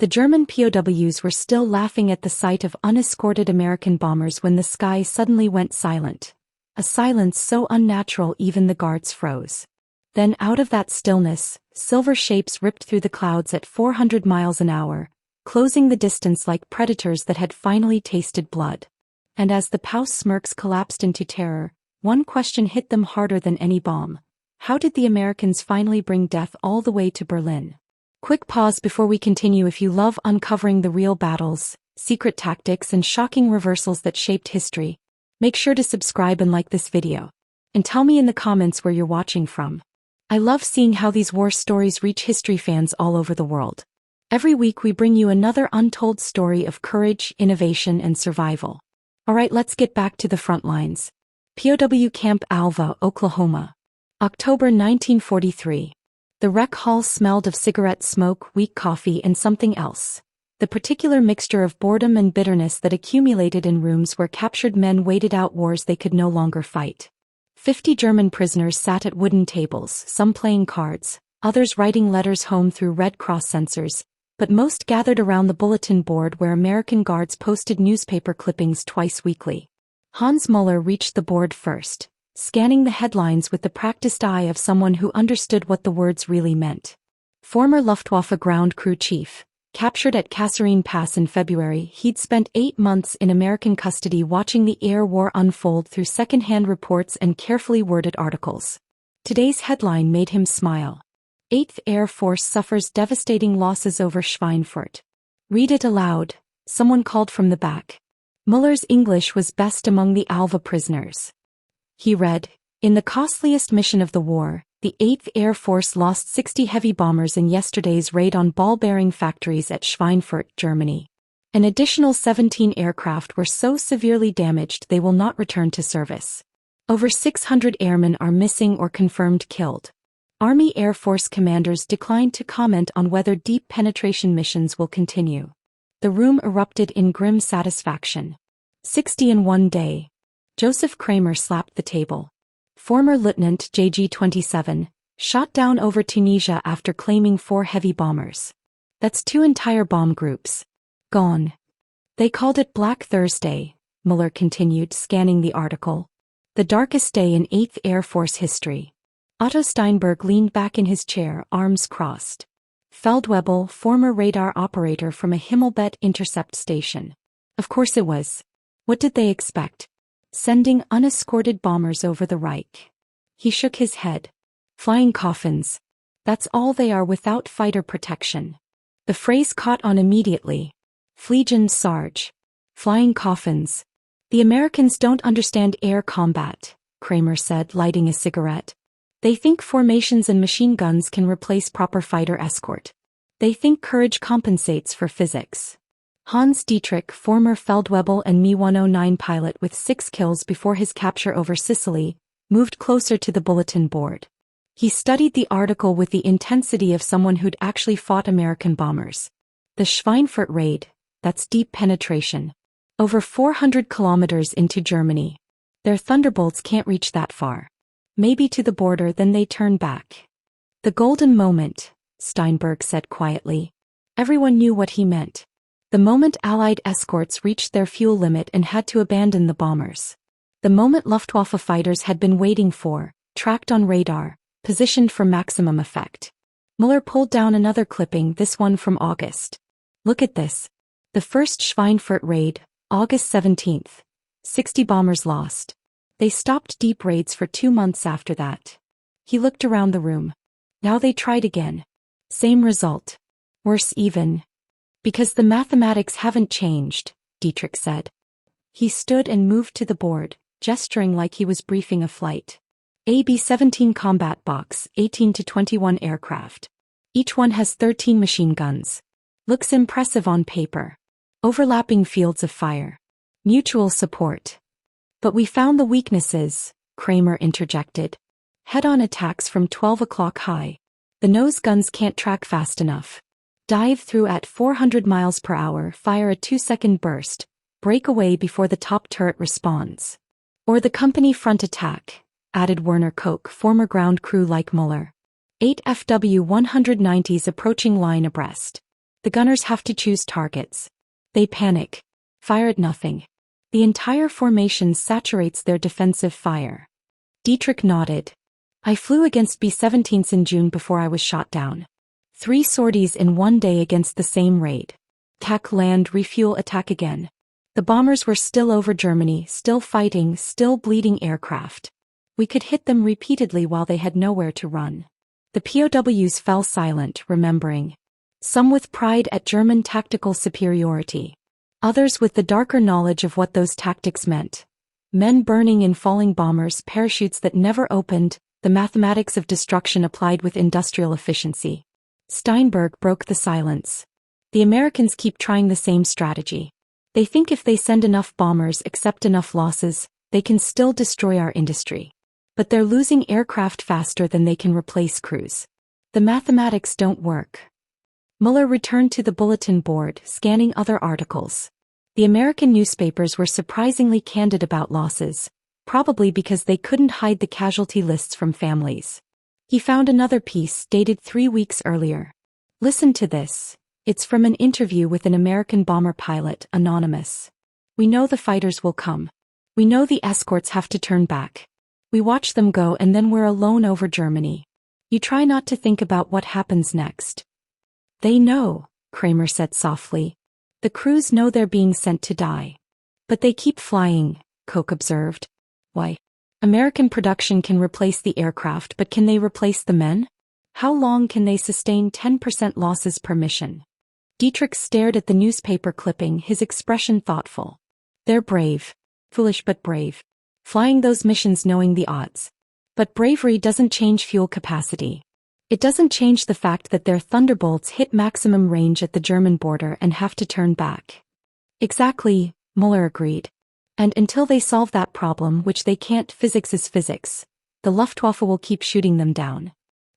The German POWs were still laughing at the sight of unescorted American bombers when the sky suddenly went silent. A silence so unnatural even the guards froze. Then out of that stillness, silver shapes ripped through the clouds at 400 miles an hour, closing the distance like predators that had finally tasted blood. And as the POWs smirks collapsed into terror, one question hit them harder than any bomb. How did the Americans finally bring death all the way to Berlin? Quick pause before we continue. If you love uncovering the real battles, secret tactics and shocking reversals that shaped history, make sure to subscribe and like this video. And tell me in the comments where you're watching from. I love seeing how these war stories reach history fans all over the world. Every week we bring you another untold story of courage, innovation and survival. Alright, let's get back to the front lines. POW Camp Alva, Oklahoma. October 1943. The rec hall smelled of cigarette smoke, weak coffee and something else. The particular mixture of boredom and bitterness that accumulated in rooms where captured men waited out wars they could no longer fight. 50 German prisoners sat at wooden tables, some playing cards, others writing letters home through Red Cross sensors, but most gathered around the bulletin board where American guards posted newspaper clippings twice weekly. Hans Muller reached the board first, scanning the headlines with the practiced eye of someone who understood what the words really meant. Former Luftwaffe ground crew chief, captured at Kasserine Pass in February, he'd spent 8 months in American custody watching the air war unfold through second-hand reports and carefully worded articles. Today's headline made him smile. 8th Air Force suffers devastating losses over Schweinfurt. Read it aloud, someone called from the back. Muller's English was best among the Alva prisoners. He read, "In the costliest mission of the war, the 8th Air Force lost 60 heavy bombers in yesterday's raid on ball-bearing factories at Schweinfurt, Germany. An additional 17 aircraft were so severely damaged they will not return to service. Over 600 airmen are missing or confirmed killed." Army Air Force commanders declined to comment on whether deep penetration missions will continue. The room erupted in grim satisfaction. 60 in one day. Joseph Kramer slapped the table. Former Lieutenant JG-27, shot down over Tunisia after claiming 4 heavy bombers. That's 2 entire bomb groups. Gone. They called it Black Thursday, Muller continued, scanning the article. The darkest day in 8th Air Force history. Otto Steinberg leaned back in his chair, arms crossed. Feldwebel, former radar operator from a Himmelbett intercept station. Of course it was. What did they expect? Sending unescorted bombers over the Reich. He shook his head. Flying coffins. That's all they are without fighter protection. The phrase caught on immediately. Fliegen Sarge. Flying coffins. The Americans don't understand air combat, Kramer said, lighting a cigarette. They think formations and machine guns can replace proper fighter escort. They think courage compensates for physics. Hans Dietrich, former Feldwebel and Mi-109 pilot with 6 kills before his capture over Sicily, moved closer to the bulletin board. He studied the article with the intensity of someone who'd actually fought American bombers. The Schweinfurt raid, that's deep penetration. Over 400 kilometers into Germany. Their thunderbolts can't reach that far. Maybe to the border, then they turn back. The golden moment, Steinberg said quietly. Everyone knew what he meant. The moment Allied escorts reached their fuel limit and had to abandon the bombers. The moment Luftwaffe fighters had been waiting for, tracked on radar, positioned for maximum effect. Muller pulled down another clipping, this one from August. Look at this. The first Schweinfurt raid, August 17th. 60 bombers lost. They stopped deep raids for 2 months after that. He looked around the room. Now they tried again. Same result. Worse even. Because the mathematics haven't changed, Dietrich said. He stood and moved to the board, gesturing like he was briefing a flight. AB-17 combat box, 18 to 21 aircraft. Each one has 13 machine guns. Looks impressive on paper. Overlapping fields of fire. Mutual support. But we found the weaknesses, Kramer interjected. Head-on attacks from 12 o'clock high. The nose guns can't track fast enough. Dive through at 400 miles per hour, fire a 2-second burst, break away before the top turret responds. Or the company front attack, added Werner Koch, former ground crew like Muller. 8 FW-190s approaching line abreast. The gunners have to choose targets. They panic. Fire at nothing. The entire formation saturates their defensive fire. Dietrich nodded. I flew against B-17s in June before I was shot down. 3 sorties in one day against the same raid. Attack, land, refuel, attack again. The bombers were still over Germany, still fighting, still bleeding aircraft. We could hit them repeatedly while they had nowhere to run. The POWs fell silent, remembering. Some with pride at German tactical superiority. Others with the darker knowledge of what those tactics meant. Men burning in falling bombers, parachutes that never opened, the mathematics of destruction applied with industrial efficiency. Steinberg broke the silence. The Americans keep trying the same strategy. They think if they send enough bombers, accept enough losses, they can still destroy our industry. But they're losing aircraft faster than they can replace crews. The mathematics don't work. Muller returned to the bulletin board, scanning other articles. The American newspapers were surprisingly candid about losses, probably because they couldn't hide the casualty lists from families. He found another piece dated 3 weeks earlier. Listen to this. It's from an interview with an American bomber pilot, anonymous. We know the fighters will come. We know the escorts have to turn back. We watch them go and then we're alone over Germany. You try not to think about what happens next. They know, Kramer said softly. The crews know they're being sent to die. But they keep flying, Koch observed. Why? American production can replace the aircraft, but can they replace the men? How long can they sustain 10% losses per mission? Dietrich stared at the newspaper clipping, his expression thoughtful. They're brave. Foolish but brave. Flying those missions knowing the odds. But bravery doesn't change fuel capacity. It doesn't change the fact that their Thunderbolts hit maximum range at the German border and have to turn back. Exactly, Muller agreed. And until they solve that problem, which they can't, physics is physics, the Luftwaffe will keep shooting them down.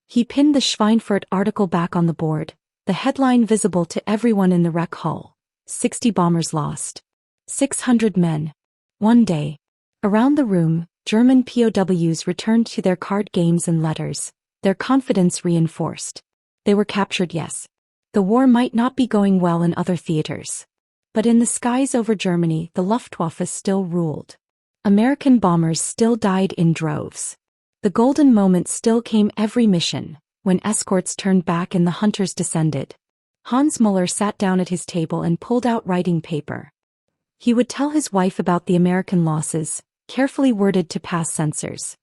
He pinned the Schweinfurt article back on the board, the headline visible to everyone in the wreck hull. 60 bombers lost. 600 men. One day. Around the room, German POWs returned to their card games and letters. Their confidence reinforced. They were captured, yes. The war might not be going well in other theaters. But in the skies over Germany, the Luftwaffe still ruled. American bombers still died in droves. The golden moment still came every mission, when escorts turned back and the hunters descended. Hans Muller sat down at his table and pulled out writing paper. He would tell his wife about the American losses, carefully worded to pass censors.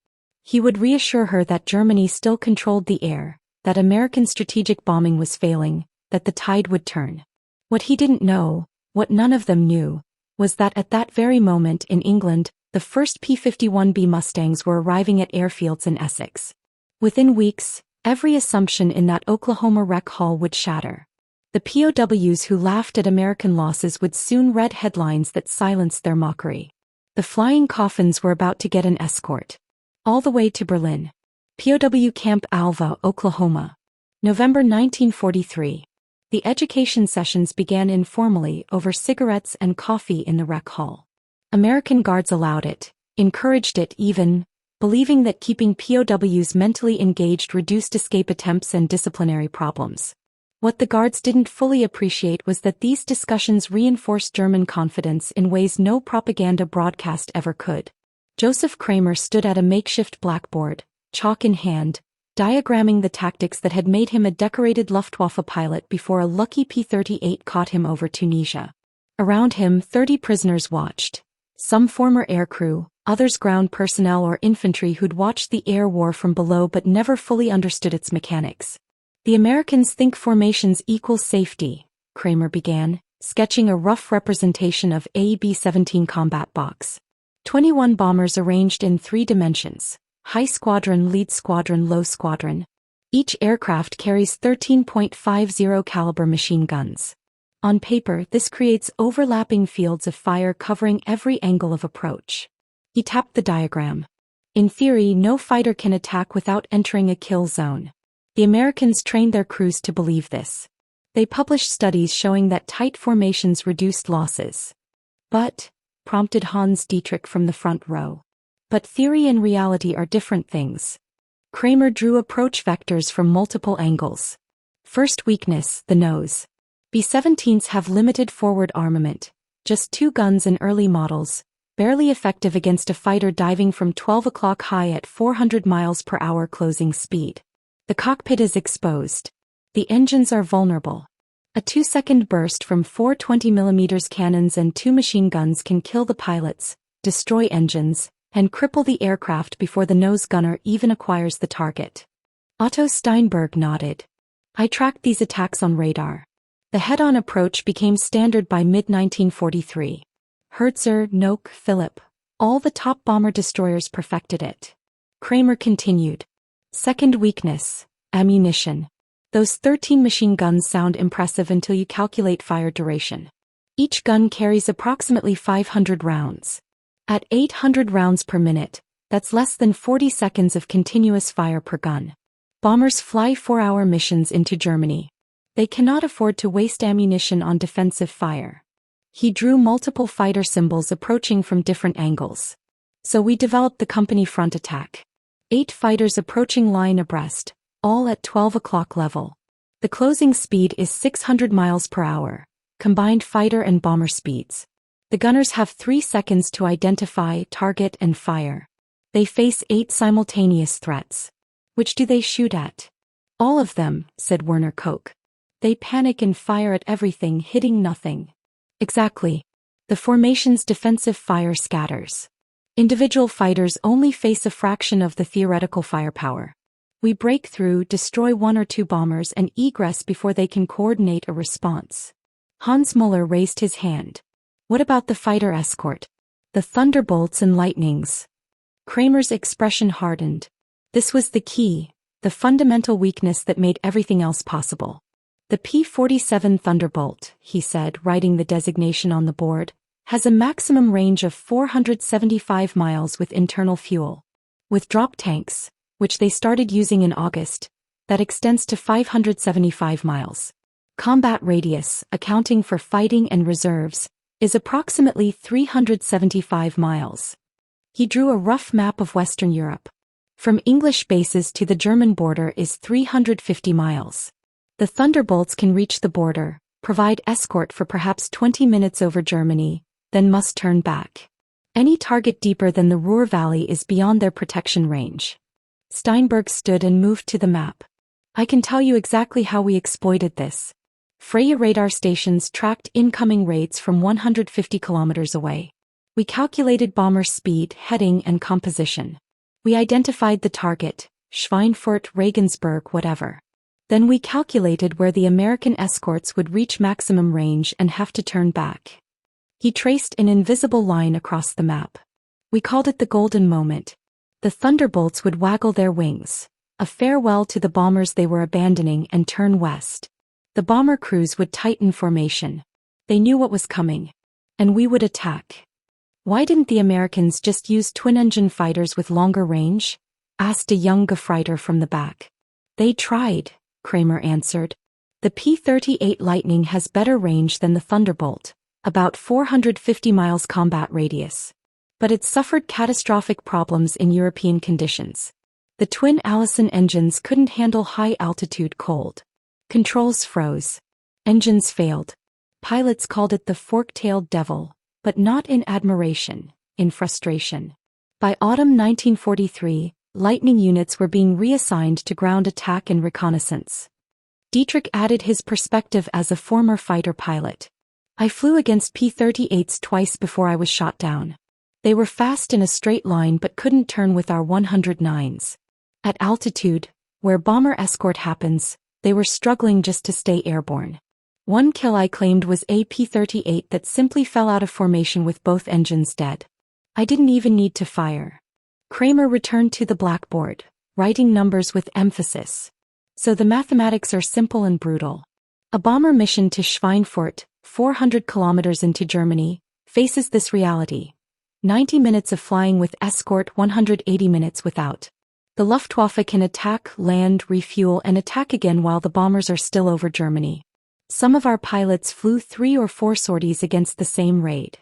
He would reassure her that Germany still controlled the air, that American strategic bombing was failing, that the tide would turn. What he didn't know, what none of them knew, was that at that very moment in England, the first P-51B Mustangs were arriving at airfields in Essex. Within weeks, every assumption in that Oklahoma rec hall would shatter. The POWs who laughed at American losses would soon read headlines that silenced their mockery. The flying coffins were about to get an escort. All the way to Berlin. POW Camp Alva, Oklahoma. November 1943. The education sessions began informally over cigarettes and coffee in the rec hall. American guards allowed it, encouraged it even, believing that keeping POWs mentally engaged reduced escape attempts and disciplinary problems. What the guards didn't fully appreciate was that these discussions reinforced German confidence in ways no propaganda broadcast ever could. Joseph Kramer stood at a makeshift blackboard, chalk in hand, diagramming the tactics that had made him a decorated Luftwaffe pilot before a lucky P-38 caught him over Tunisia. Around him, 30 prisoners watched. Some former aircrew, others ground personnel or infantry who'd watched the air war from below but never fully understood its mechanics. The Americans think formations equal safety, Kramer began, sketching a rough representation of a B-17 combat box. 21 bombers arranged in 3 dimensions, high squadron, lead squadron, low squadron. Each aircraft carries 13.50 caliber machine guns. On paper, this creates overlapping fields of fire covering every angle of approach. He tapped the diagram. In theory, no fighter can attack without entering a kill zone. The Americans trained their crews to believe this. They published studies showing that tight formations reduced losses. But, prompted Hans Dietrich from the front row. But theory and reality are different things. Kramer drew approach vectors from multiple angles. First weakness, the nose. B-17s have limited forward armament, just 2 guns in early models, barely effective against a fighter diving from 12 o'clock high at 400 miles per hour closing speed. The cockpit is exposed. The engines are vulnerable. A 2-second burst from 4 20mm cannons and 2 machine guns can kill the pilots, destroy engines, and cripple the aircraft before the nose gunner even acquires the target. Otto Steinberg nodded. I tracked these attacks on radar. The head-on approach became standard by mid-1943. Herzer, Nock, Philipp, all the top bomber destroyers perfected it. Kramer continued. Second weakness, ammunition. Those 13 machine guns sound impressive until you calculate fire duration. Each gun carries approximately 500 rounds. At 800 rounds per minute, that's less than 40 seconds of continuous fire per gun. Bombers fly 4-hour missions into Germany. They cannot afford to waste ammunition on defensive fire. He drew multiple fighter symbols approaching from different angles. So we developed the company front attack. 8 fighters approaching line abreast, all at 12 o'clock level. The closing speed is 600 miles per hour, combined fighter and bomber speeds. The gunners have 3 seconds to identify, target, and fire. They face 8 simultaneous threats. Which do they shoot at? All of them, said Werner Koch. They panic and fire at everything, hitting nothing. Exactly. The formation's defensive fire scatters. Individual fighters only face a fraction of the theoretical firepower. We break through, destroy 1 or 2 bombers and egress before they can coordinate a response. Hans Muller raised his hand. What about the fighter escort? The Thunderbolts and Lightnings. Kramer's expression hardened. This was the key, the fundamental weakness that made everything else possible. The P-47 Thunderbolt, he said, writing the designation on the board, has a maximum range of 475 miles with internal fuel. With drop tanks, which they started using in August, that extends to 575 miles. Combat radius, accounting for fighting and reserves, is approximately 375 miles. He drew a rough map of Western Europe. From English bases to the German border is 350 miles. The Thunderbolts can reach the border, provide escort for perhaps 20 minutes over Germany, then must turn back. Any target deeper than the Ruhr Valley is beyond their protection range. Steinberg stood and moved to the map. I can tell you exactly how we exploited this. Freya radar stations tracked incoming raids from 150 kilometers away. We calculated bomber speed, heading, and composition. We identified the target, Schweinfurt, Regensburg, whatever. Then we calculated where the American escorts would reach maximum range and have to turn back. He traced an invisible line across the map. We called it the golden moment. The Thunderbolts would waggle their wings, a farewell to the bombers they were abandoning, and turn west. The bomber crews would tighten formation. They knew what was coming. And we would attack. Why didn't the Americans just use twin-engine fighters with longer range? Asked a young Gefreiter from the back. They tried, Kramer answered. The P-38 Lightning has better range than the Thunderbolt, about 450 miles combat radius. But it suffered catastrophic problems in European conditions. The twin Allison engines couldn't handle high-altitude cold. Controls froze. Engines failed. Pilots called it the fork-tailed devil, but not in admiration, in frustration. By autumn 1943, Lightning units were being reassigned to ground attack and reconnaissance. Dietrich added his perspective as a former fighter pilot. I flew against P-38s twice before I was shot down. They were fast in a straight line but couldn't turn with our 109s. At altitude, where bomber escort happens, they were struggling just to stay airborne. One kill I claimed was a P-38 that simply fell out of formation with both engines dead. I didn't even need to fire. Kramer returned to the blackboard, writing numbers with emphasis. So the mathematics are simple and brutal. A bomber mission to Schweinfurt, 400 kilometers into Germany, faces this reality. 90 minutes of flying with escort, 180 minutes without. The Luftwaffe can attack, land, refuel, and attack again while the bombers are still over Germany. Some of our pilots flew 3 or 4 sorties against the same raid.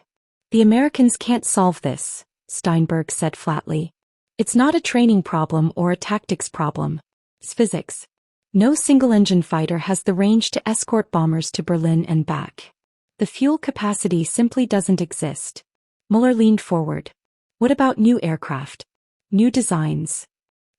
The Americans can't solve this, Steinberg said flatly. It's not a training problem or a tactics problem. It's physics. No single-engine fighter has the range to escort bombers to Berlin and back. The fuel capacity simply doesn't exist. Mueller leaned forward. What about new aircraft? New designs?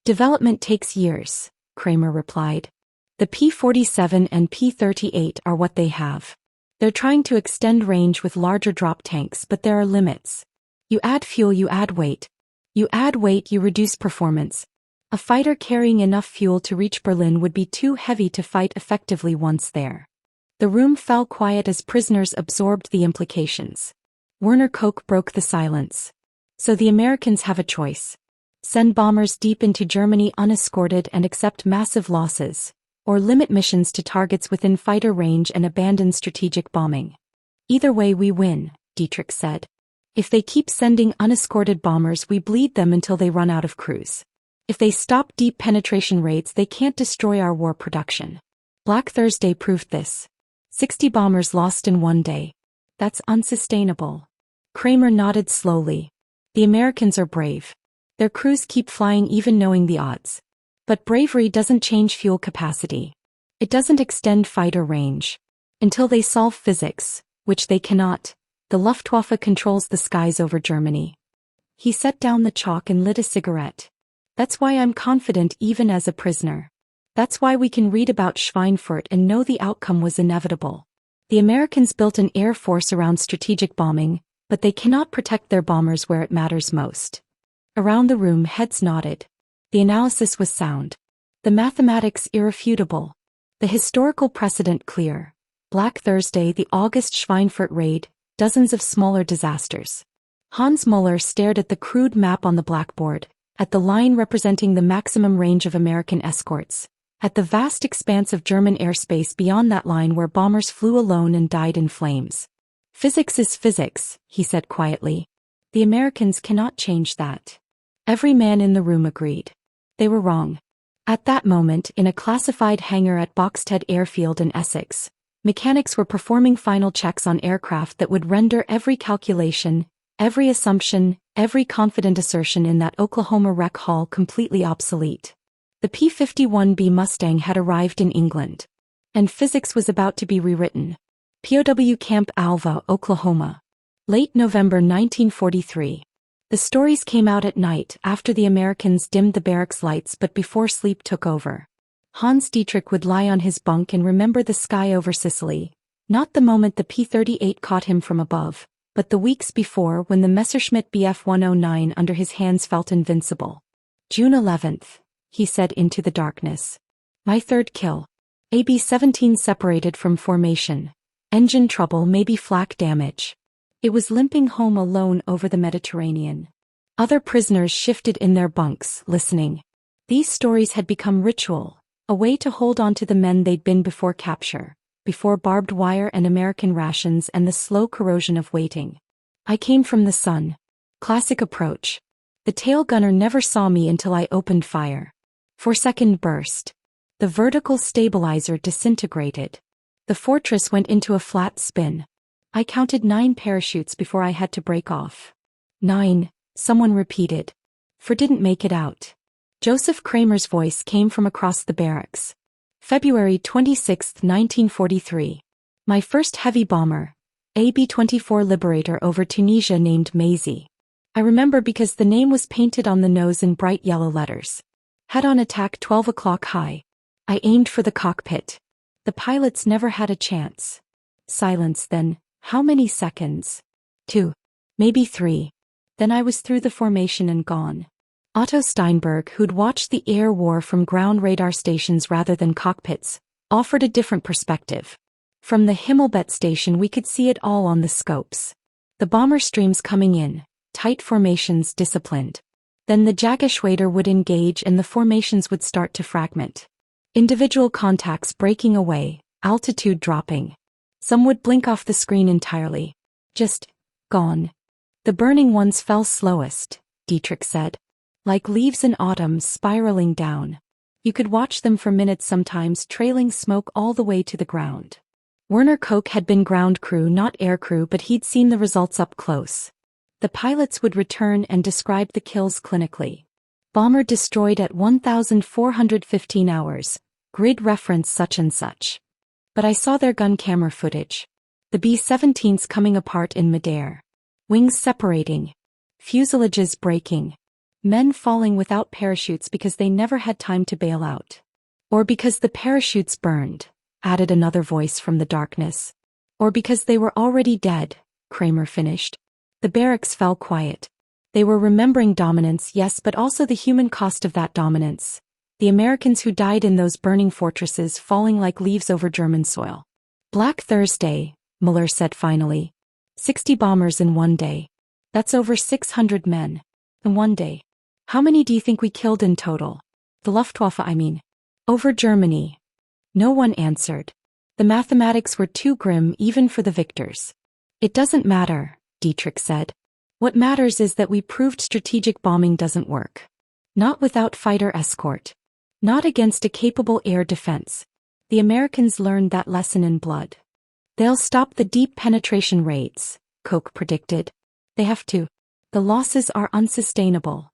Development takes years, Kramer replied. The P-47 and P-38 are what they have. They're trying to extend range with larger drop tanks, but there are limits. You add fuel, you add weight. You add weight, you reduce performance. A fighter carrying enough fuel to reach Berlin would be too heavy to fight effectively once there. The room fell quiet as prisoners absorbed the implications. Werner Koch broke the silence. So the Americans have a choice. Send bombers deep into Germany unescorted and accept massive losses, or limit missions to targets within fighter range and abandon strategic bombing. Either way we win, Dietrich said. If they keep sending unescorted bombers, we bleed them until they run out of crews. If they stop deep penetration raids, they can't destroy our war production. Black Thursday proved this. 60 bombers lost in one day. That's unsustainable. Kramer nodded slowly. The Americans are brave. Their crews keep flying even knowing the odds. But bravery doesn't change fuel capacity. It doesn't extend fighter range. Until they solve physics, which they cannot, the Luftwaffe controls the skies over Germany. He set down the chalk and lit a cigarette. That's why I'm confident even as a prisoner. That's why we can read about Schweinfurt and know the outcome was inevitable. The Americans built an air force around strategic bombing, but they cannot protect their bombers where it matters most. Around the room heads nodded. The analysis was sound. The mathematics irrefutable. The historical precedent clear. Black Thursday, the August Schweinfurt raid, dozens of smaller disasters. Hans Mueller stared at the crude map on the blackboard, at the line representing the maximum range of American escorts, at the vast expanse of German airspace beyond that line where bombers flew alone and died in flames. Physics is physics, he said quietly. The Americans cannot change that. Every man in the room agreed. They were wrong. At that moment, in a classified hangar at Boxted Airfield in Essex, mechanics were performing final checks on aircraft that would render every calculation, every assumption, every confident assertion in that Oklahoma rec hall completely obsolete. The P-51B Mustang had arrived in England. And physics was about to be rewritten. POW Camp Alva, Oklahoma. Late November 1943. The stories came out at night after the Americans dimmed the barracks lights but before sleep took over. Hans Dietrich would lie on his bunk and remember the sky over Sicily, not the moment the P-38 caught him from above, but the weeks before when the Messerschmitt Bf 109 under his hands felt invincible. June 11th, he said into the darkness. My third kill. AB-17 separated from formation. Engine trouble, maybe flak damage. It was limping home alone over the Mediterranean. Other prisoners shifted in their bunks, listening. These stories had become ritual, a way to hold on to the men they'd been before capture, before barbed wire and American rations and the slow corrosion of waiting. I came from the sun. Classic approach. The tail gunner never saw me until I opened fire. 4-second burst. The vertical stabilizer disintegrated. The fortress went into a flat spin. I counted 9 parachutes before I had to break off. 9, someone repeated. 4 didn't make it out. Joseph Kramer's voice came from across the barracks. February 26, 1943. My first heavy bomber, AB-24 Liberator over Tunisia named Maisie. I remember because the name was painted on the nose in bright yellow letters. Head-on attack 12 o'clock high. I aimed for the cockpit. The pilots never had a chance. Silence then. How many seconds? 2. Maybe 3. Then I was through the formation and gone. Otto Steinberg, who'd watched the air war from ground radar stations rather than cockpits, offered a different perspective. From the Himmelbett station we could see it all on the scopes. The bomber streams coming in, tight formations disciplined. Then the Jagdgeschwader would engage and the formations would start to fragment. Individual contacts breaking away, altitude dropping. Some would blink off the screen entirely. Just gone. The burning ones fell slowest, Dietrich said. Like leaves in autumn spiraling down. You could watch them for minutes sometimes trailing smoke all the way to the ground. Werner Koch had been ground crew not air crew but he'd seen the results up close. The pilots would return and describe the kills clinically. Bomber destroyed at 1,415 hours, Grid reference such and such. But I saw their gun camera footage. The B-17s coming apart in midair. Wings separating. Fuselages breaking. Men falling without parachutes because they never had time to bail out. Or because the parachutes burned, added another voice from the darkness. Or because they were already dead, Kramer finished. The barracks fell quiet. They were remembering dominance, yes, but also the human cost of that dominance. The Americans who died in those burning fortresses falling like leaves over German soil. Black Thursday, Muller said finally. 60 bombers in one day. That's over 600 men. In one day. How many do you think we killed in total? The Luftwaffe, I mean. Over Germany. No one answered. The mathematics were too grim even for the victors. It doesn't matter, Dietrich said. What matters is that we proved strategic bombing doesn't work. Not without fighter escort. Not against a capable air defense. The Americans learned that lesson in blood. They'll stop the deep penetration raids, Koch predicted. They have to. The losses are unsustainable.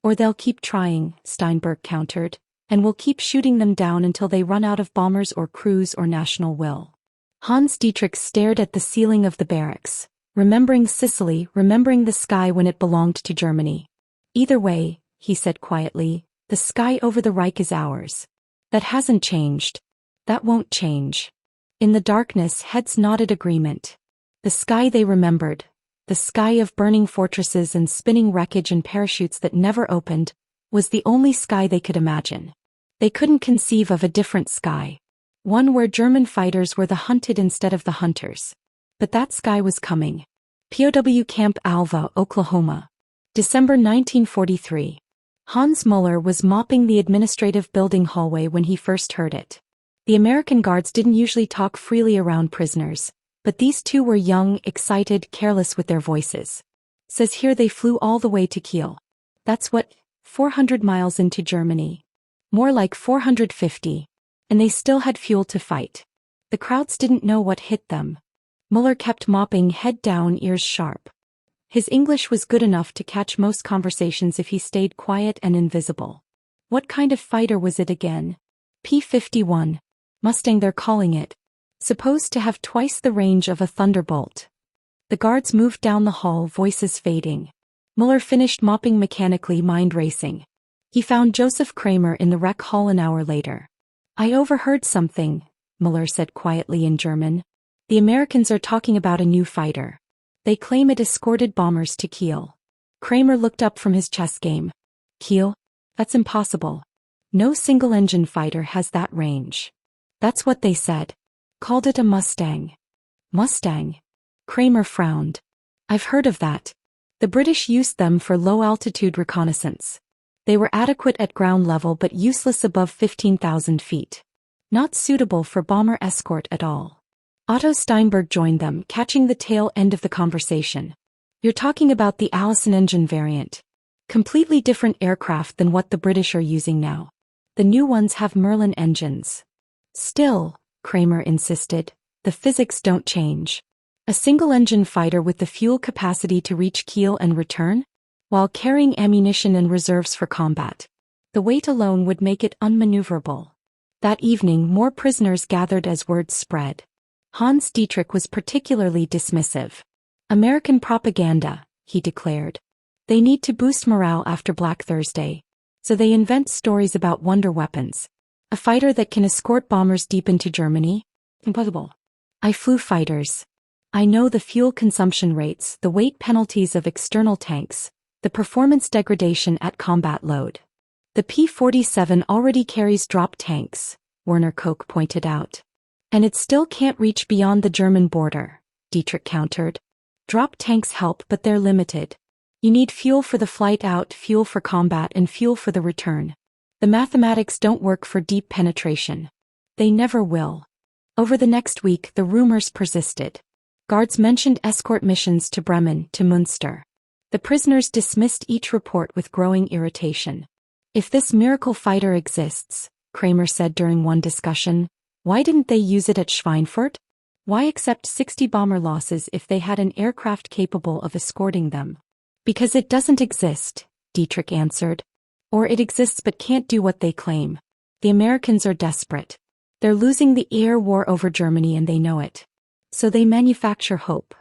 Or they'll keep trying, Steinberg countered, and we'll keep shooting them down until they run out of bombers or crews or national will. Hans Dietrich stared at the ceiling of the barracks, remembering Sicily, remembering the sky when it belonged to Germany. Either way, he said quietly, the sky over the Reich is ours. That hasn't changed. That won't change. In the darkness, heads nodded agreement. The sky they remembered, the sky of burning fortresses and spinning wreckage and parachutes that never opened, was the only sky they could imagine. They couldn't conceive of a different sky. One where German fighters were the hunted instead of the hunters. But that sky was coming. POW Camp Alva, Oklahoma. December 1943. Hans Muller was mopping the administrative building hallway when he first heard it. The American guards didn't usually talk freely around prisoners, but these two were young, excited, careless with their voices. Says here they flew all the way to Kiel. That's what, 400 miles into Germany. More like 450. And they still had fuel to fight. The crowds didn't know what hit them. Muller kept mopping, head down, ears sharp. His English was good enough to catch most conversations if he stayed quiet and invisible. What kind of fighter was it again? P-51. Mustang they're calling it. Supposed to have twice the range of a Thunderbolt. The guards moved down the hall, voices fading. Muller finished mopping mechanically, mind racing. He found Joseph Kramer in the rec hall an hour later. I overheard something, Muller said quietly in German. The Americans are talking about a new fighter. They claim it escorted bombers to Kiel. Kramer looked up from his chess game. Kiel? That's impossible. No single-engine fighter has that range. That's what they said. Called it a Mustang. Mustang? Kramer frowned. I've heard of that. The British used them for low-altitude reconnaissance. They were adequate at ground level but useless above 15,000 feet. Not suitable for bomber escort at all. Otto Steinberg joined them, catching the tail end of the conversation. You're talking about the Allison engine variant. Completely different aircraft than what the British are using now. The new ones have Merlin engines. Still, Kramer insisted, the physics don't change. A single-engine fighter with the fuel capacity to reach Kiel and return? While carrying ammunition and reserves for combat. The weight alone would make it unmaneuverable. That evening, more prisoners gathered as word spread. Hans Dietrich was particularly dismissive. American propaganda, he declared. They need to boost morale after Black Thursday. So they invent stories about wonder weapons. A fighter that can escort bombers deep into Germany? Impossible. I flew fighters. I know the fuel consumption rates, the weight penalties of external tanks, the performance degradation at combat load. The P-47 already carries drop tanks, Werner Koch pointed out. And it still can't reach beyond the German border, Dietrich countered. Drop tanks help but they're limited. You need fuel for the flight out, fuel for combat and fuel for the return. The mathematics don't work for deep penetration. They never will. Over the next week the rumors persisted. Guards mentioned escort missions to Bremen, to Münster. The prisoners dismissed each report with growing irritation. If this miracle fighter exists, Kramer said during one discussion, why didn't they use it at Schweinfurt? Why accept 60 bomber losses if they had an aircraft capable of escorting them? Because it doesn't exist, Dietrich answered. Or it exists but can't do what they claim. The Americans are desperate. They're losing the air war over Germany and they know it. So they manufacture hope.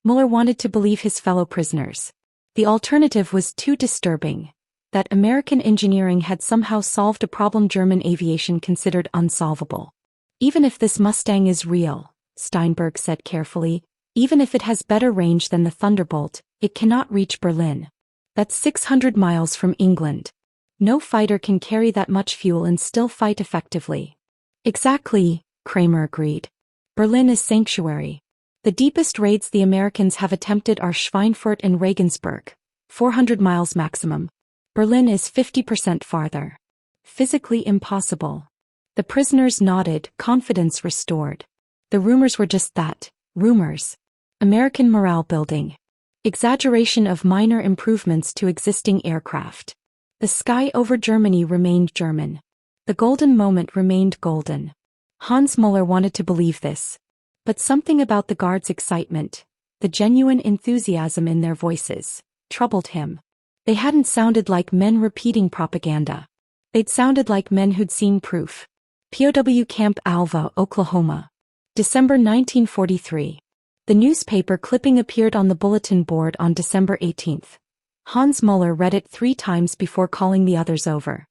Muller wanted to believe his fellow prisoners. The alternative was too disturbing. That American engineering had somehow solved a problem German aviation considered unsolvable. Even if this Mustang is real, Steinberg said carefully, even if it has better range than the Thunderbolt, it cannot reach Berlin. That's 600 miles from England. No fighter can carry that much fuel and still fight effectively. Exactly, Kramer agreed. Berlin is sanctuary. The deepest raids the Americans have attempted are Schweinfurt and Regensburg, 400 miles maximum. Berlin is 50% farther. Physically impossible. The prisoners nodded, confidence restored. The rumors were just that, rumors. American morale building. Exaggeration of minor improvements to existing aircraft. The sky over Germany remained German. The golden moment remained golden. Hans Muller wanted to believe this. But something about the guards' excitement, the genuine enthusiasm in their voices, troubled him. They hadn't sounded like men repeating propaganda. They'd sounded like men who'd seen proof. POW Camp Alva, Oklahoma. December 1943. The newspaper clipping appeared on the bulletin board on December 18th. Hans Muller read it 3 times before calling the others over.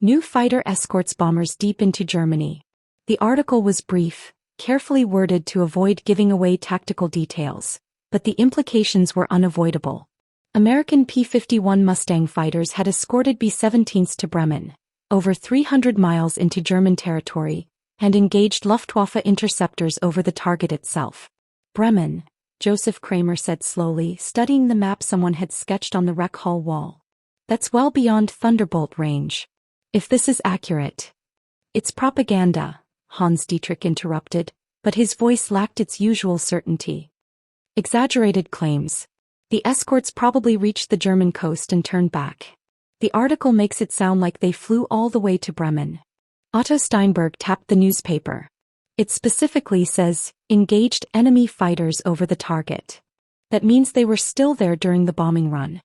New fighter escorts bombers deep into Germany. The article was brief, carefully worded to avoid giving away tactical details, but the implications were unavoidable. American P-51 Mustang fighters had escorted B-17s to Bremen, over 300 miles into German territory, and engaged Luftwaffe interceptors over the target itself. Bremen, Joseph Kramer said slowly, studying the map someone had sketched on the rec hall wall. That's well beyond Thunderbolt range. If this is accurate. It's propaganda, Hans Dietrich interrupted, but his voice lacked its usual certainty. Exaggerated claims. The escorts probably reached the German coast and turned back. The article makes it sound like they flew all the way to Bremen. Otto Steinberg tapped the newspaper. It specifically says, engaged enemy fighters over the target. That means they were still there during the bombing run.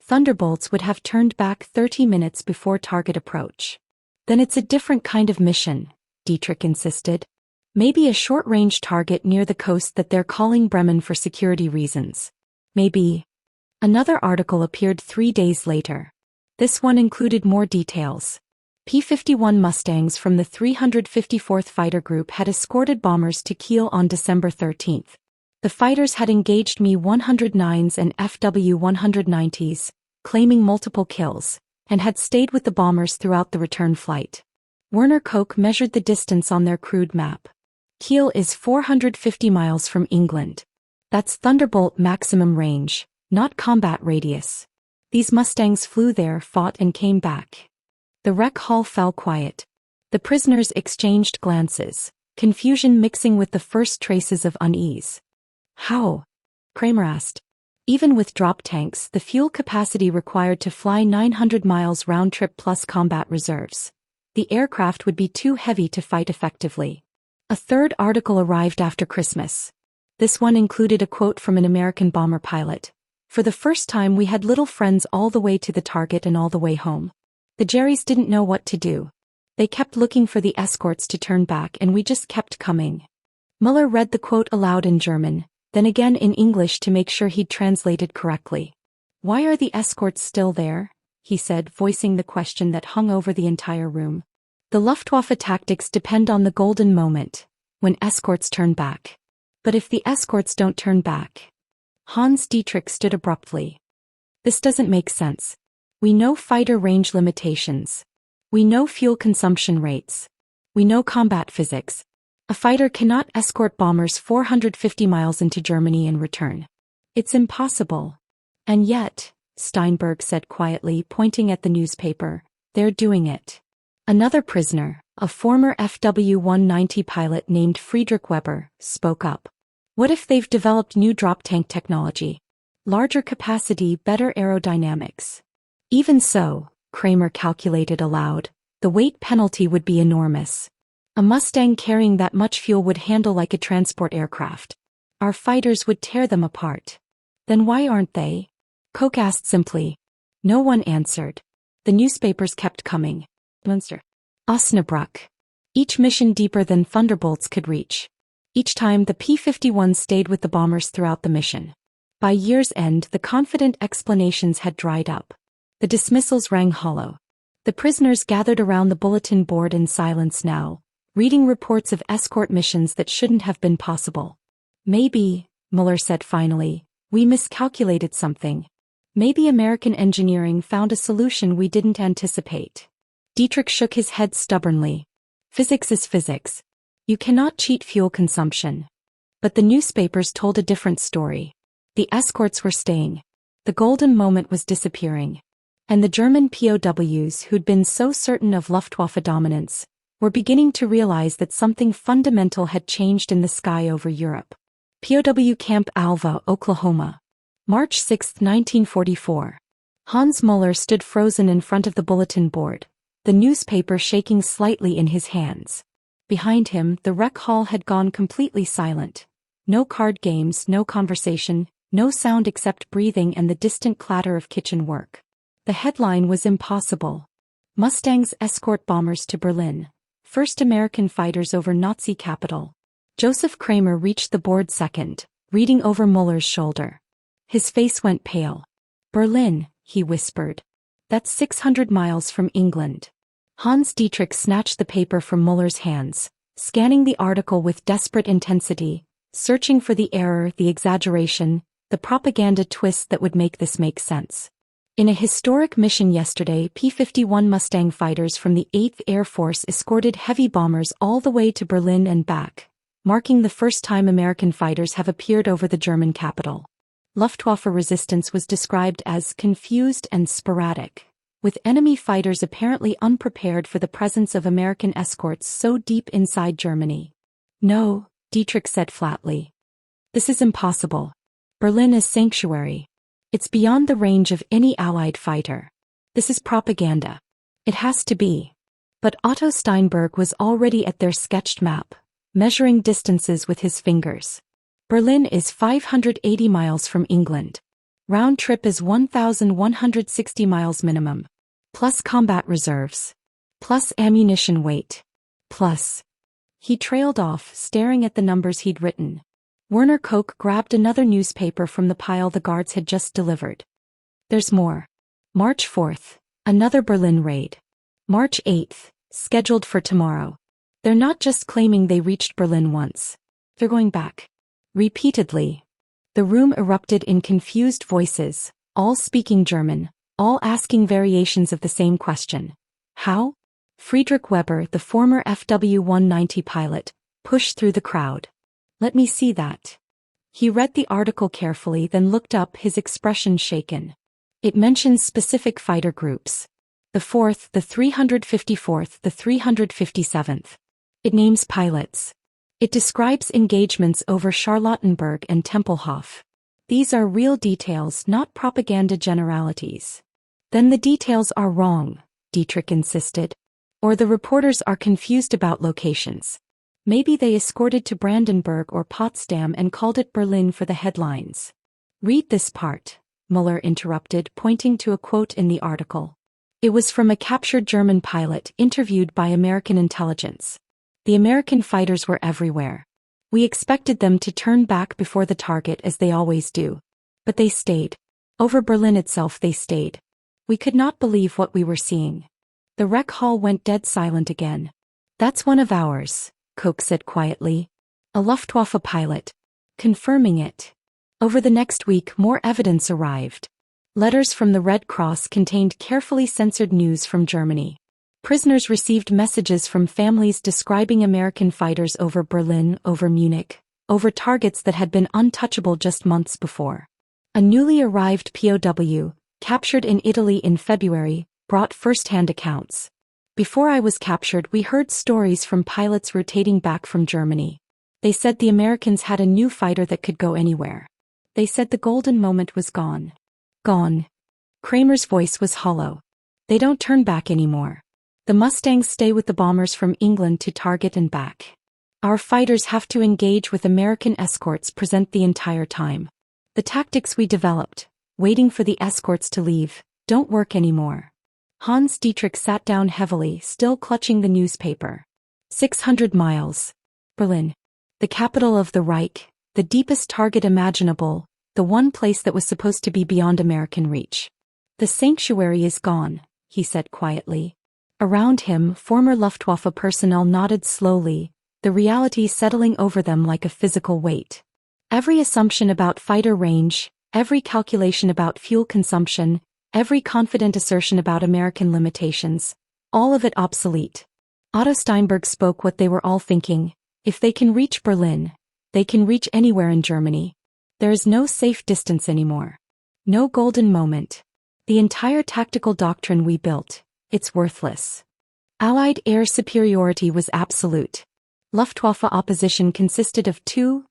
Thunderbolts would have turned back 30 minutes before target approach. Then it's a different kind of mission, Dietrich insisted. Maybe a short-range target near the coast that they're calling Bremen for security reasons. Maybe. Another article appeared 3 days later. This one included more details. P-51 Mustangs from the 354th Fighter Group had escorted bombers to Kiel on December 13th. The fighters had engaged Me-109s and FW-190s, claiming multiple kills, and had stayed with the bombers throughout the return flight. Werner Koch measured the distance on their crude map. Kiel is 450 miles from England. That's Thunderbolt maximum range, not combat radius. These Mustangs flew there, fought and came back. The rec hall fell quiet. The prisoners exchanged glances, confusion mixing with the first traces of unease. How? Kramer asked. Even with drop tanks, the fuel capacity required to fly 900 miles round-trip plus combat reserves. The aircraft would be too heavy to fight effectively. A third article arrived after Christmas. This one included a quote from an American bomber pilot. For the first time we had little friends all the way to the target and all the way home. The Jerrys didn't know what to do. They kept looking for the escorts to turn back and we just kept coming. Muller read the quote aloud in German, then again in English to make sure he'd translated correctly. Why are the escorts still there? He said, voicing the question that hung over the entire room. The Luftwaffe tactics depend on the golden moment, when escorts turn back. But if the escorts don't turn back... Hans Dietrich stood abruptly. This doesn't make sense. We know fighter range limitations. We know fuel consumption rates. We know combat physics. A fighter cannot escort bombers 450 miles into Germany and return. It's impossible. And yet, Steinberg said quietly, pointing at the newspaper, they're doing it. Another prisoner, a former FW-190 pilot named Friedrich Weber, spoke up. What if they've developed new drop tank technology? Larger capacity, better aerodynamics. Even so, Kramer calculated aloud, the weight penalty would be enormous. A Mustang carrying that much fuel would handle like a transport aircraft. Our fighters would tear them apart. Then why aren't they? Koch asked simply. No one answered. The newspapers kept coming. Munster. Osnabrück. Each mission deeper than Thunderbolts could reach. Each time the P-51 stayed with the bombers throughout the mission. By year's end, the confident explanations had dried up. The dismissals rang hollow. The prisoners gathered around the bulletin board in silence now, reading reports of escort missions that shouldn't have been possible. Maybe, Muller said finally, we miscalculated something. Maybe American engineering found a solution we didn't anticipate. Dietrich shook his head stubbornly. Physics is physics. You cannot cheat fuel consumption. But the newspapers told a different story. The escorts were staying. The golden moment was disappearing. And the German POWs who'd been so certain of Luftwaffe dominance were beginning to realize that something fundamental had changed in the sky over Europe. POW Camp Alva, Oklahoma. March 6, 1944. Hans Muller stood frozen in front of the bulletin board, the newspaper shaking slightly in his hands. Behind him, the rec hall had gone completely silent. No card games, no conversation, no sound except breathing and the distant clatter of kitchen work. The headline was impossible. Mustangs escort bombers to Berlin. First American fighters over Nazi capital. Joseph Kramer reached the board second, reading over Muller's shoulder. His face went pale. Berlin, he whispered. That's 600 miles from England. Hans Dietrich snatched the paper from Muller's hands, scanning the article with desperate intensity, searching for the error, the exaggeration, the propaganda twist that would make this make sense. In a historic mission yesterday, P-51 Mustang fighters from the 8th Air Force escorted heavy bombers all the way to Berlin and back, marking the first time American fighters have appeared over the German capital. Luftwaffe resistance was described as confused and sporadic, with enemy fighters apparently unprepared for the presence of American escorts so deep inside Germany. No, Dietrich said flatly. This is impossible. Berlin is sanctuary. It's beyond the range of any Allied fighter. This is propaganda. It has to be. But Otto Steinberg was already at their sketched map, measuring distances with his fingers. Berlin is 580 miles from England. Round trip is 1,160 miles minimum. Plus combat reserves. Plus ammunition weight. Plus. He trailed off, staring at the numbers he'd written. Werner Koch grabbed another newspaper from the pile the guards had just delivered. There's more. March 4th, another Berlin raid. March 8th, scheduled for tomorrow. They're not just claiming they reached Berlin once. They're going back. Repeatedly. The room erupted in confused voices, all speaking German, all asking variations of the same question. How? Friedrich Weber, the former FW-190 pilot, pushed through the crowd. Let me see that. He read the article carefully, then looked up, his expression shaken. It mentions specific fighter groups. The 4th, the 354th, the 357th. It names pilots. It describes engagements over Charlottenburg and Tempelhof. These are real details, not propaganda generalities. Then the details are wrong, Dietrich insisted. Or the reporters are confused about locations. Maybe they escorted to Brandenburg or Potsdam and called it Berlin for the headlines. Read this part, Muller interrupted, pointing to a quote in the article. It was from a captured German pilot interviewed by American intelligence. The American fighters were everywhere. We expected them to turn back before the target as they always do. But they stayed. Over Berlin itself they stayed. We could not believe what we were seeing. The rec hall went dead silent again. That's one of ours, Koch said quietly. A Luftwaffe pilot. Confirming it. Over the next week more evidence arrived. Letters from the Red Cross contained carefully censored news from Germany. Prisoners received messages from families describing American fighters over Berlin, over Munich, over targets that had been untouchable just months before. A newly arrived POW, captured in Italy in February, brought first-hand accounts. Before I was captured, we heard stories from pilots rotating back from Germany. They said the Americans had a new fighter that could go anywhere. They said the golden moment was gone. Gone. Kramer's voice was hollow. They don't turn back anymore. The Mustangs stay with the bombers from England to target and back. Our fighters have to engage with American escorts present the entire time. The tactics we developed, waiting for the escorts to leave, don't work anymore. Hans Dietrich sat down heavily, still clutching the newspaper. 600 miles. Berlin. The capital of the Reich, the deepest target imaginable, the one place that was supposed to be beyond American reach. The sanctuary is gone, he said quietly. Around him, former Luftwaffe personnel nodded slowly, the reality settling over them like a physical weight. Every assumption about fighter range, every calculation about fuel consumption, every confident assertion about American limitations, all of it obsolete. Otto Steinberg spoke what they were all thinking. If they can reach Berlin, they can reach anywhere in Germany. There is no safe distance anymore. No golden moment. The entire tactical doctrine we built, it's worthless. Allied air superiority was absolute. Luftwaffe opposition consisted of two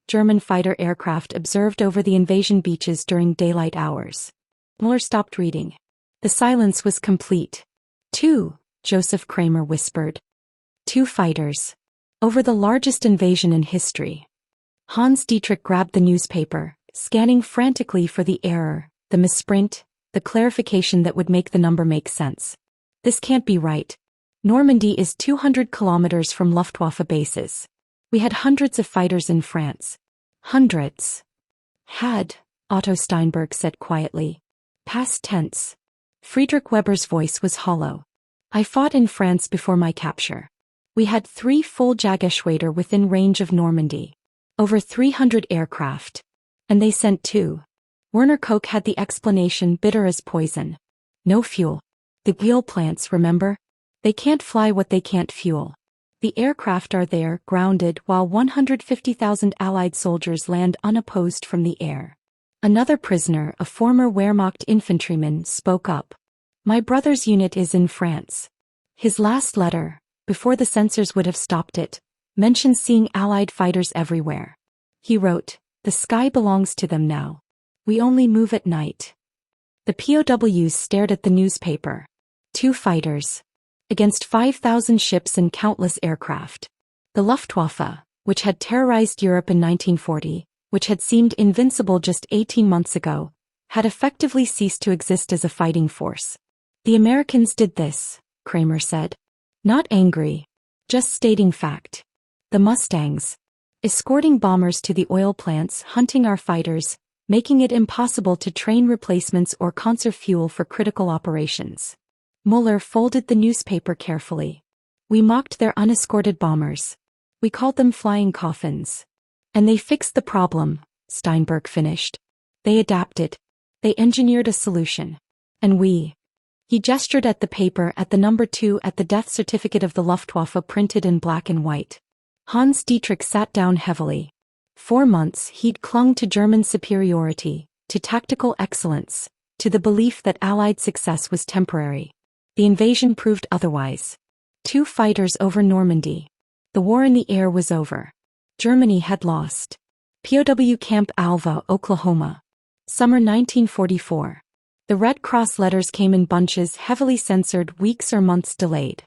German fighter aircraft observed over the invasion beaches during daylight hours. Muller stopped reading. The silence was complete. 2, Joseph Kramer whispered. 2 fighters. Over the largest invasion in history. Hans Dietrich grabbed the newspaper, scanning frantically for the error, the misprint, the clarification that would make the number make sense. This can't be right. Normandy is 200 kilometers from Luftwaffe bases. We had hundreds of fighters in France. Hundreds. Had, Otto Steinberg said quietly. Past tense. Friedrich Weber's voice was hollow. I fought in France before my capture. We had 3 full Jägerschwader within range of Normandy. Over 300 aircraft. And they sent 2. Werner Koch had the explanation, bitter as poison. No fuel. The wheel plants, remember? They can't fly what they can't fuel. The aircraft are there, grounded, while 150,000 Allied soldiers land unopposed from the air. Another prisoner, a former Wehrmacht infantryman, spoke up. My brother's unit is in France. His last letter, before the censors would have stopped it, mentions seeing Allied fighters everywhere. He wrote, the sky belongs to them now. We only move at night. The POWs stared at the newspaper. 2 fighters. Against 5,000 ships and countless aircraft. The Luftwaffe, which had terrorized Europe in 1940, which had seemed invincible just 18 months ago, had effectively ceased to exist as a fighting force. The Americans did this, Kramer said. Not angry. Just stating fact. The Mustangs. Escorting bombers to the oil plants, hunting our fighters, making it impossible to train replacements or conserve fuel for critical operations. Muller folded the newspaper carefully. We mocked their unescorted bombers. We called them flying coffins. And they fixed the problem, Steinberg finished. They adapted. They engineered a solution. And we. He gestured at the paper at the number 2 at the death certificate of the Luftwaffe printed in black and white. Hans Dietrich sat down heavily. 4 months he'd clung to German superiority, to tactical excellence, to the belief that Allied success was temporary. The invasion proved otherwise. 2 fighters over Normandy. The war in the air was over. Germany had lost. POW Camp Alva, Oklahoma. Summer 1944. The Red Cross letters came in bunches, heavily censored, weeks or months delayed.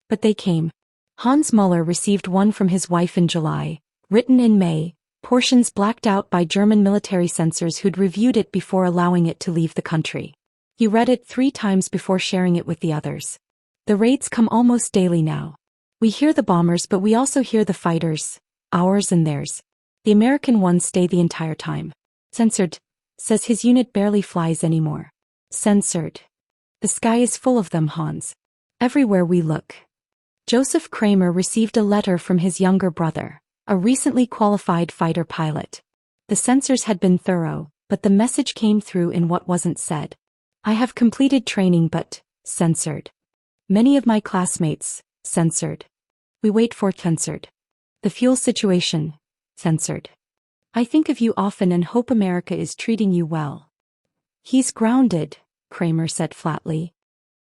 But they came. Hans Muller received one from his wife in July, written in May, portions blacked out by German military censors who'd reviewed it before allowing it to leave the country. He read it 3 times before sharing it with the others. The raids come almost daily now. We hear the bombers, but we also hear the fighters, ours and theirs. The American ones stay the entire time. Censored, says his unit barely flies anymore. Censored. The sky is full of them, Hans. Everywhere we look. Joseph Kramer received a letter from his younger brother, a recently qualified fighter pilot. The censors had been thorough, but the message came through in what wasn't said. I have completed training but, censored. Many of my classmates, censored. We wait for censored. The fuel situation, censored. I think of you often and hope America is treating you well. He's grounded, Kramer said flatly.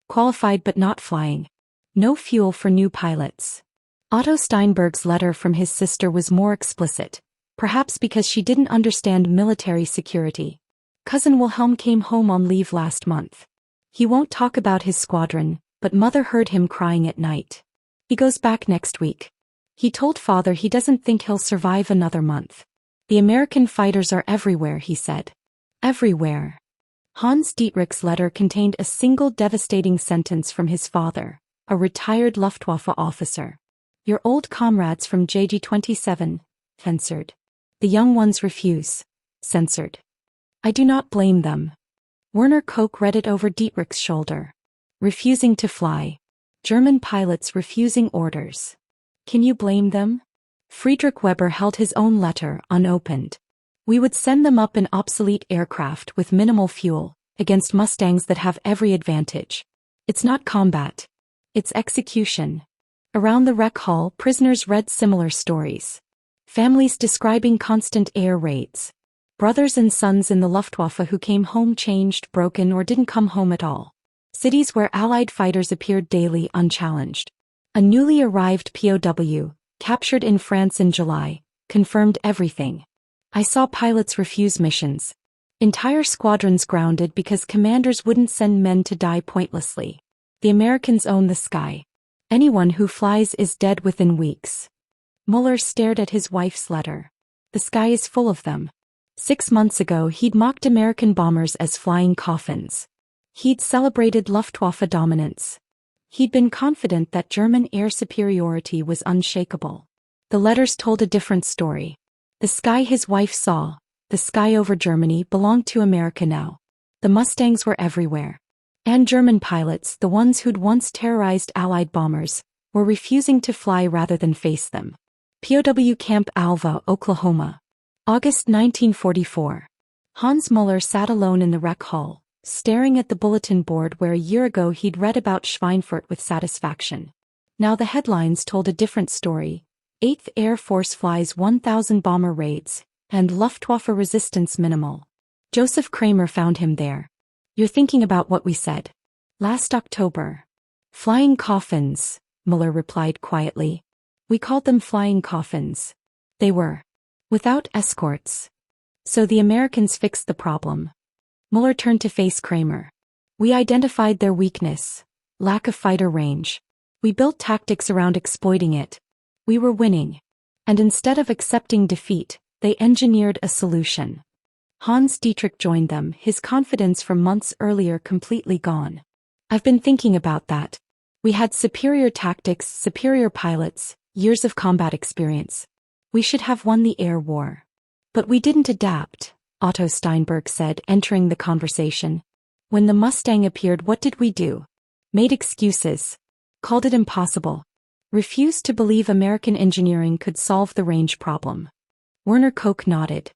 Qualified but not flying. No fuel for new pilots. Otto Steinberg's letter from his sister was more explicit, perhaps because she didn't understand military security. Cousin Wilhelm came home on leave last month. He won't talk about his squadron, but Mother heard him crying at night. He goes back next week. He told Father he doesn't think he'll survive another month. The American fighters are everywhere, he said. Everywhere. Hans Dietrich's letter contained a single devastating sentence from his father, a retired Luftwaffe officer. Your old comrades from JG-27, censored. The young ones refuse, censored. I do not blame them. Werner Koch read it over Dietrich's shoulder. Refusing to fly. German pilots refusing orders. Can you blame them? Friedrich Weber held his own letter unopened. We would send them up in obsolete aircraft with minimal fuel, against Mustangs that have every advantage. It's not combat. It's execution. Around the rec hall, prisoners read similar stories. Families describing constant air raids. Brothers and sons in the Luftwaffe who came home changed, broken, or didn't come home at all. Cities where Allied fighters appeared daily unchallenged. A newly arrived POW, captured in France in July, confirmed everything. I saw pilots refuse missions. Entire squadrons grounded because commanders wouldn't send men to die pointlessly. The Americans own the sky. Anyone who flies is dead within weeks. Muller stared at his wife's letter. The sky is full of them. 6 months ago he'd mocked American bombers as flying coffins. He'd celebrated Luftwaffe dominance. He'd been confident that German air superiority was unshakable. The letters told a different story. The sky his wife saw, the sky over Germany, belonged to America now. The Mustangs were everywhere. And German pilots, the ones who'd once terrorized Allied bombers, were refusing to fly rather than face them. POW Camp Alva, Oklahoma. August 1944. Hans Muller sat alone in the rec hall, staring at the bulletin board where a year ago he'd read about Schweinfurt with satisfaction. Now the headlines told a different story. 8th Air Force flies 1,000 bomber raids, and Luftwaffe resistance minimal. Joseph Kramer found him there. You're thinking about what we said last October. Flying coffins, Muller replied quietly. We called them flying coffins. They were. Without escorts. So the Americans fixed the problem. Muller turned to face Kramer. We identified their weakness, lack of fighter range. We built tactics around exploiting it. We were winning. And instead of accepting defeat, they engineered a solution. Hans Dietrich joined them, his confidence from months earlier completely gone. I've been thinking about that. We had superior tactics, superior pilots, years of combat experience. We should have won the air war. But we didn't adapt, Otto Steinberg said, entering the conversation. When the Mustang appeared, what did we do? Made excuses. Called it impossible. Refused to believe American engineering could solve the range problem. Werner Koch nodded.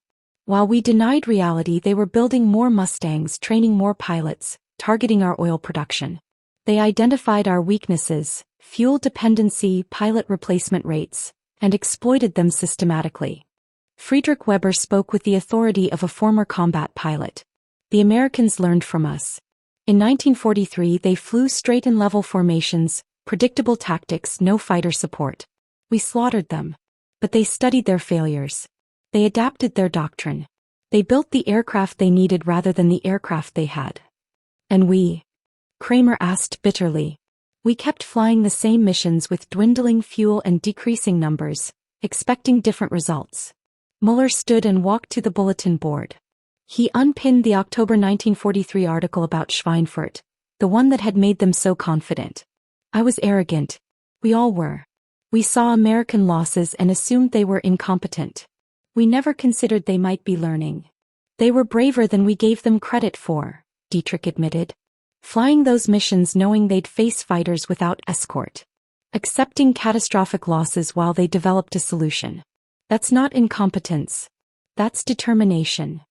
While we denied reality, they were building more Mustangs, training more pilots, targeting our oil production. They identified our weaknesses, fuel dependency, pilot replacement rates, and exploited them systematically. Friedrich Weber spoke with the authority of a former combat pilot. The Americans learned from us. In 1943 they flew straight and level formations, predictable tactics, no fighter support. We slaughtered them. But they studied their failures. They adapted their doctrine. They built the aircraft they needed rather than the aircraft they had. And we? Kramer asked bitterly. We kept flying the same missions with dwindling fuel and decreasing numbers, expecting different results. Muller stood and walked to the bulletin board. He unpinned the October 1943 article about Schweinfurt, the one that had made them so confident. I was arrogant. We all were. We saw American losses and assumed they were incompetent. We never considered they might be learning. They were braver than we gave them credit for, Dietrich admitted. Flying those missions knowing they'd face fighters without escort. Accepting catastrophic losses while they developed a solution. That's not incompetence. That's determination.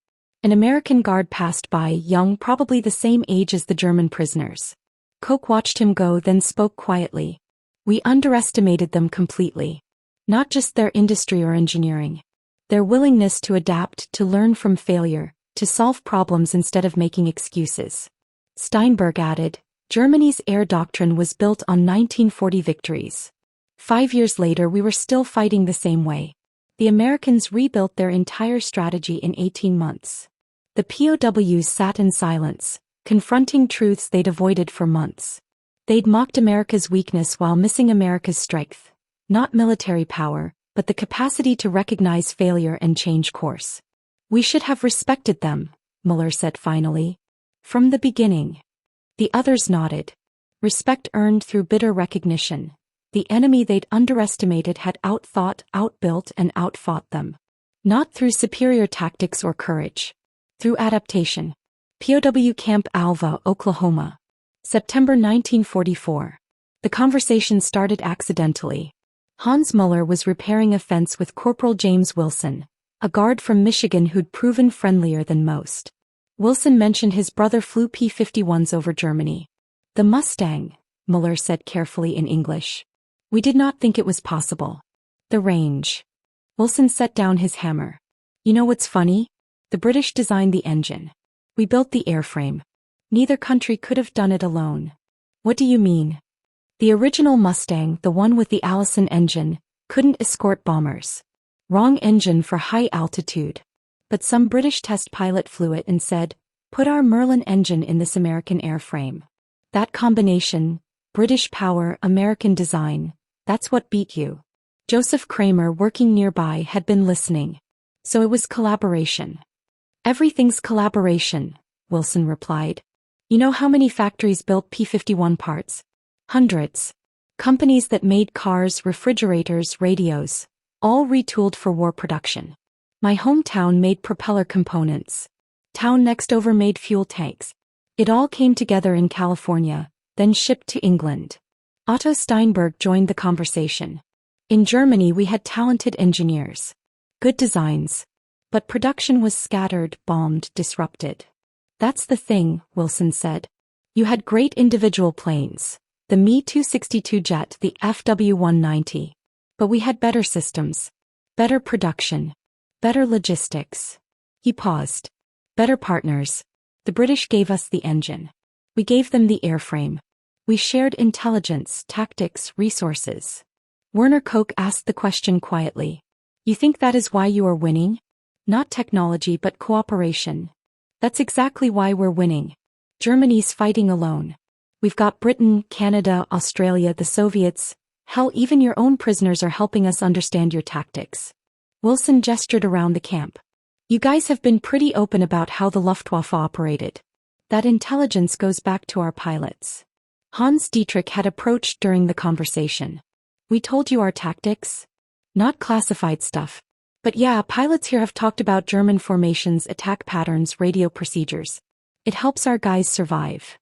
An American guard passed by, young, probably the same age as the German prisoners. Koch watched him go, then spoke quietly. We underestimated them completely. Not just their industry or engineering. Their willingness to adapt, to learn from failure, to solve problems instead of making excuses. Steinberg added, Germany's air doctrine was built on 1940 victories. 5 years later we were still fighting the same way. The Americans rebuilt their entire strategy in 18 months. The POWs sat in silence, confronting truths they'd avoided for months. They'd mocked America's weakness while missing America's strength. Not military power, but the capacity to recognize failure and change course. We should have respected them, Muller said finally. From the beginning. The others nodded. Respect earned through bitter recognition. The enemy they'd underestimated had outthought, outbuilt, and outfought them. Not through superior tactics or courage. Through adaptation. POW Camp Alva, Oklahoma. September 1944. The conversation started accidentally. Hans Muller was repairing a fence with Corporal James Wilson, a guard from Michigan who'd proven friendlier than most. Wilson mentioned his brother flew P-51s over Germany. The Mustang, Muller said carefully in English. We did not think it was possible. The range. Wilson set down his hammer. You know what's funny? The British designed the engine. We built the airframe. Neither country could have done it alone. What do you mean? The original Mustang, the one with the Allison engine, couldn't escort bombers. Wrong engine for high altitude. But some British test pilot flew it and said, put our Merlin engine in this American airframe. That combination, British power, American design, that's what beat you. Joseph Kramer, working nearby, had been listening. So it was collaboration. Everything's collaboration, Wilson replied. You know how many factories built P-51 parts? Hundreds. Companies that made cars, refrigerators, radios, all retooled for war production. My hometown made propeller components. Town next over made fuel tanks. It all came together in California, then shipped to England. Otto Steinberg joined the conversation. In Germany we had talented engineers. Good designs. But production was scattered, bombed, disrupted. That's the thing, Wilson said. You had great individual planes. The Me-262 jet, the FW-190. But we had better systems. Better production. Better logistics. He paused. Better partners. The British gave us the engine. We gave them the airframe. We shared intelligence, tactics, resources. Werner Koch asked the question quietly. You think that is why you are winning? Not technology but cooperation. That's exactly why we're winning. Germany's fighting alone. We've got Britain, Canada, Australia, the Soviets. Hell, even your own prisoners are helping us understand your tactics. Wilson gestured around the camp. You guys have been pretty open about how the Luftwaffe operated. That intelligence goes back to our pilots. Hans Dietrich had approached during the conversation. We told you our tactics? Not classified stuff. But yeah, pilots here have talked about German formations, attack patterns, radio procedures. It helps our guys survive.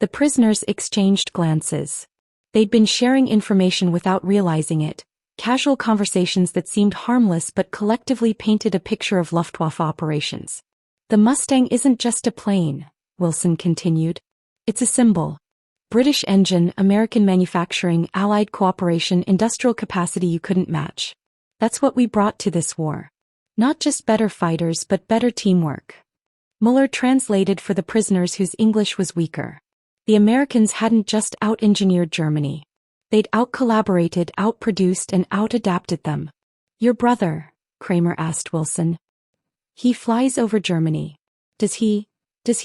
The prisoners exchanged glances. They'd been sharing information without realizing it, casual conversations that seemed harmless but collectively painted a picture of Luftwaffe operations. The Mustang isn't just a plane, Wilson continued. It's a symbol. British engine, American manufacturing, Allied cooperation, industrial capacity you couldn't match. That's what we brought to this war. Not just better fighters but better teamwork. Muller translated for the prisoners whose English was weaker. The Americans hadn't just out-engineered Germany. They'd out-collaborated, out-produced, and out-adapted them. Your brother, Kramer asked Wilson. He flies over Germany. Does he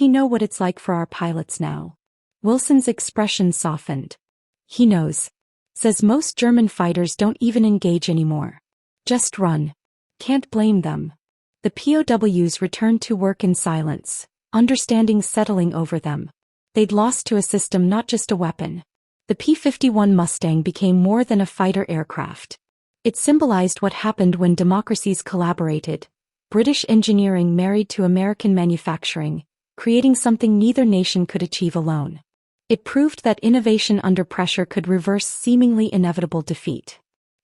know what it's like for our pilots now? Wilson's expression softened. He knows. Says most German fighters don't even engage anymore. Just run. Can't blame them. The POWs returned to work in silence, understanding settling over them. They'd lost to a system, not just a weapon. The P-51 Mustang became more than a fighter aircraft. It symbolized what happened when democracies collaborated, British engineering married to American manufacturing, creating something neither nation could achieve alone. It proved that innovation under pressure could reverse seemingly inevitable defeat.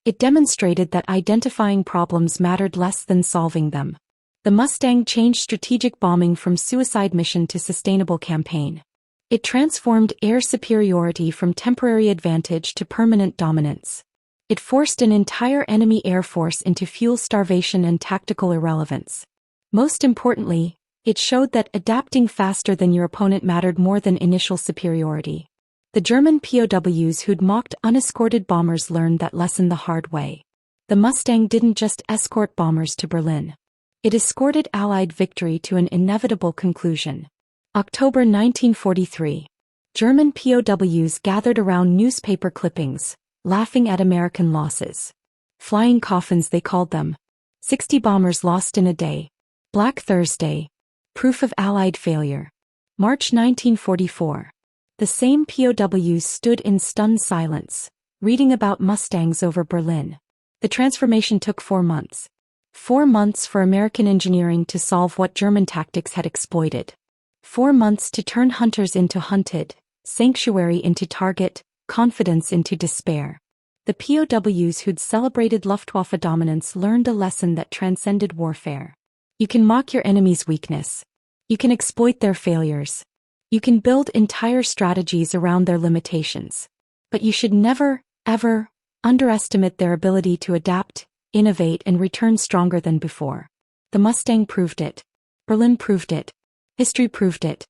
It demonstrated that identifying problems mattered less than solving them. The Mustang changed strategic bombing from suicide mission to sustainable campaign. It transformed air superiority from temporary advantage to permanent dominance. It forced an entire enemy air force into fuel starvation and tactical irrelevance. Most importantly, it showed that adapting faster than your opponent mattered more than initial superiority. The German POWs who'd mocked unescorted bombers learned that lesson the hard way. The Mustang didn't just escort bombers to Berlin. It escorted Allied victory to an inevitable conclusion. October 1943. German POWs gathered around newspaper clippings, laughing at American losses. Flying coffins they called them. 60 bombers lost in a day. Black Thursday. Proof of Allied failure. March 1944. The same POWs stood in stunned silence, reading about Mustangs over Berlin. The transformation took 4 months. 4 months for American engineering to solve what German tactics had exploited. 4 months to turn hunters into hunted, sanctuary into target, confidence into despair. The POWs who'd celebrated Luftwaffe dominance learned a lesson that transcended warfare. You can mock your enemy's weakness. You can exploit their failures. You can build entire strategies around their limitations. But you should never, ever, underestimate their ability to adapt, innovate, and return stronger than before. The Mustang proved it. Berlin proved it. History proved it.